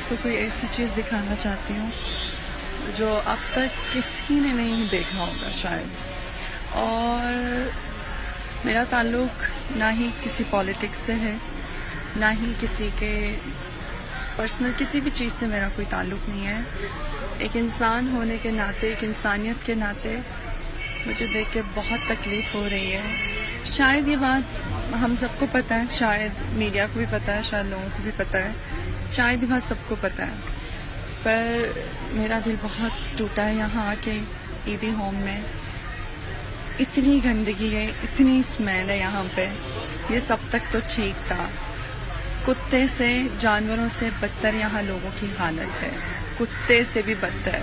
آپ کو کوئی ایسی چیز دکھانا چاہتی ہوں جو اب تک کسی نے نہیں دیکھا ہوگا شاید. اور میرا تعلق نہ ہی کسی پالیٹکس سے ہے، نہ ہی کسی کے پرسنل کسی بھی چیز سے میرا کوئی تعلق نہیں ہے. ایک انسان ہونے کے ناطے، ایک انسانیت کے ناطے مجھے دیکھ کے بہت تکلیف ہو رہی ہے. شاید یہ بات ہم سب کو پتہ ہے، شاید میڈیا کو بھی پتہ ہے، شاید لوگوں کو بھی پتہ ہے، شاید یہ بات سب کو پتہ ہے، پر میرا دل بہت ٹوٹا ہے. یہاں آ کے عیدی ہوم میں اتنی گندگی ہے، اتنی اسمیل ہے یہاں پہ. یہ سب تک تو ٹھیک تھا، کتے سے، جانوروں سے بدتر یہاں لوگوں کی حالت ہے، کتے سے بھی بدتر.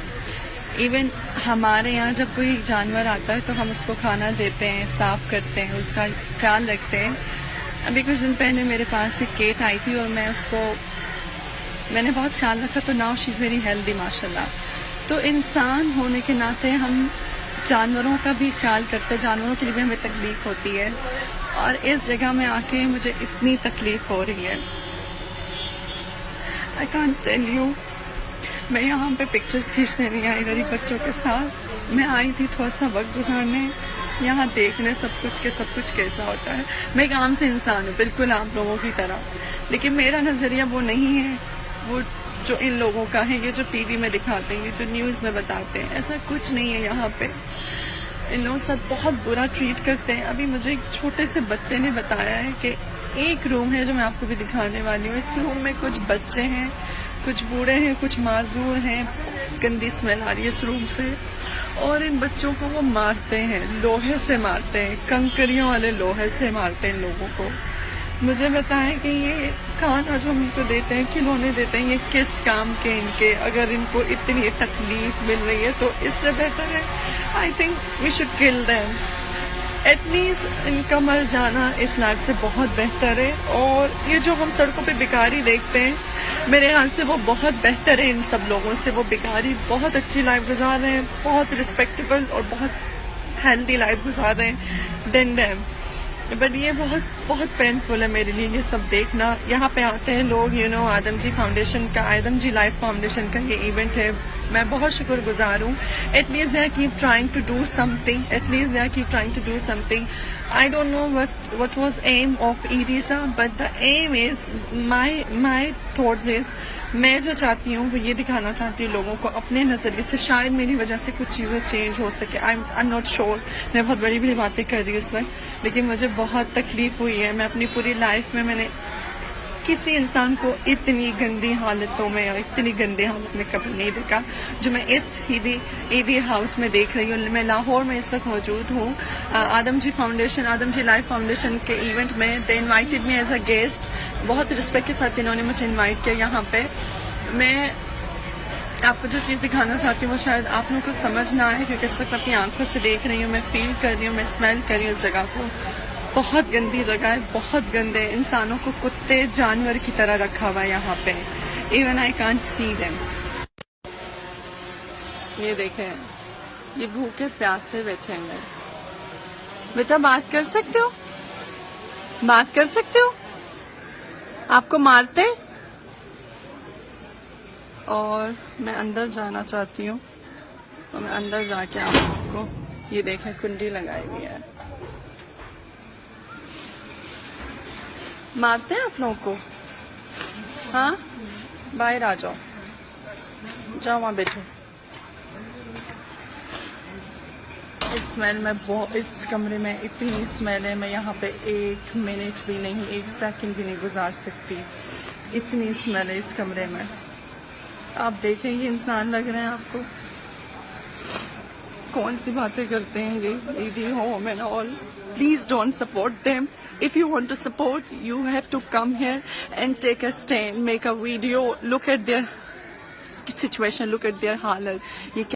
ایون ہمارے یہاں جب کوئی جانور آتا ہے تو ہم اس کو کھانا دیتے ہیں، صاف کرتے ہیں، اس کا خیال رکھتے ہیں. ابھی کچھ دن پہلے میرے پاس ایک کیٹ آئی تھی اور میں نے بہت خیال رکھا، تو now she is very healthy ماشاء اللہ. تو انسان ہونے کے ناطے ہم جانوروں کا بھی خیال کرتے ہیں، جانوروں کے لیے بھی ہمیں تکلیف ہوتی ہے، اور اس جگہ میں آ کے مجھے اتنی تکلیف ہو رہی ہے. I can't tell you. میں یہاں پہ پکچرز کھینچنے نہیں آئی غریب بچوں کے ساتھ، میں آئی تھی تھوڑا سا وقت گزارنے، یہاں دیکھنے سب کچھ کیسا ہوتا ہے. میں ایک عام سے انسان ہوں، بالکل آپ لوگوں کی طرح، لیکن میرا نظریہ وہ نہیں ہے وہ جو ان لوگوں کا ہے، یہ جو ٹی وی میں دکھاتے ہیں، یہ جو نیوز میں بتاتے ہیں. ایسا کچھ نہیں ہے یہاں پہ. ان لوگوں کے ساتھ بہت برا ٹریٹ کرتے ہیں. ابھی مجھے ایک چھوٹے سے بچے نے بتایا ہے کہ ایک روم ہے جو میں آپ کو بھی دکھانے والی ہوں، اس روم میں کچھ بچے ہیں، کچھ بوڑھے ہیں، کچھ معذور ہیں. گندی اسمیل آ رہی ہے اس روم سے، اور ان بچوں کو وہ مارتے ہیں، لوہے سے مارتے ہیں، کنکریوں والے لوہے سے مارتے ہیں ان لوگوں کو. مجھے بتائیں کہ یہ کھانا جو ہم ان کو دیتے ہیں، کھلونے دیتے ہیں، یہ کس کام کے ان کے؟ اگر ان کو اتنی تکلیف مل رہی ہے تو اس سے بہتر ہے آئی تھنک وی شوڈ کل دیم. ایٹ لیسٹ ان کا مر جانا اس ناک سے بہت بہتر ہے. اور یہ جو ہم سڑکوں پہ بھکاری دیکھتے ہیں، میرے خیال سے وہ بہت بہتر ہے ان سب لوگوں سے. وہ بھکاری بہت اچھی لائف گزار رہے ہیں، بہت رسپیکٹیبل اور بہت ہیلدی لائف گزار رہے ہیں دین دیم. بٹ یہ بہت پینفل ہے میرے لیے یہ سب دیکھنا. یہاں پہ آتے ہیں لوگ، آدم جی فاؤنڈیشن کا، آدم جی لائف فاؤنڈیشن کا یہ ایونٹ ہے، میں بہت شکر گزار ہوں. At least they are keep trying to do something. I don't know what was aim of EDISA, but the aim is my thoughts is میں جو چاہتی ہوں وہ یہ دکھانا چاہتی ہوں لوگوں کو اپنے نظریے سے. شاید میری وجہ سے کچھ چیزیں چینج ہو سکے، I'm not sure. میں بہت بڑی باتیں کر رہی ہوں اس وقت، لیکن مجھے بہت تکلیف ہوئی ہے. میں اپنی پوری لائف میں نے کسی انسان کو اتنی گندی حالتوں میں اور اتنی گندی حالت میں کبھی نہیں دیکھا جو میں اس عیدی ہاؤس میں دیکھ رہی ہوں. میں لاہور میں اس وقت موجود ہوں آدم جی لائف فاؤنڈیشن کے ایونٹ میں. They invited me as a guest, بہت رسپیکٹ کے ساتھ انہوں نے مجھے انوائٹ کیا یہاں پہ. میں آپ کو جو چیز دکھانا چاہتی ہوں وہ شاید آپ لوگوں کو سمجھ نہ آئے، کیونکہ اس وقت میں اپنی آنکھوں سے دیکھ رہی ہوں، میں فیل کر رہی ہوں، میں اسمیل کر رہی ہوں اس جگہ کو. بہت گندی جگہ ہے، بہت گندے. انسانوں کو کتے جانور کی طرح رکھا ہوا ہے یہاں پہ. Even I can't see them. یہ دیکھیں، یہ بھوکے پیاسے بیٹھے ہیں. بیٹا بات کر سکتے ہو؟ آپ کو مارتے؟ اور میں اندر جانا چاہتی ہوں، اور میں اندر جا کے آپ لوگوں کو یہ دیکھیں کنڈی لگائی ہوئی ہے. مارتے ہیں آپ لوگوں کو؟ ہاں، باہر آ جاؤ وہاں بیٹھو. اسمیل میں اس کمرے میں اتنی اسمیل ہے، میں یہاں پہ 1 منٹ بھی نہیں، 1 سیکنڈ بھی نہیں گزار سکتی. اتنی اسمیل ہے اس کمرے میں. آپ دیکھیں یہ انسان لگ رہے ہیں آپ کو؟ کون سی باتیں کرتے ہیں یہ عیدی home and all. Please don't support them. If you want to support, you have to come here and take a stand, make a video, look at their situation, look at their halat.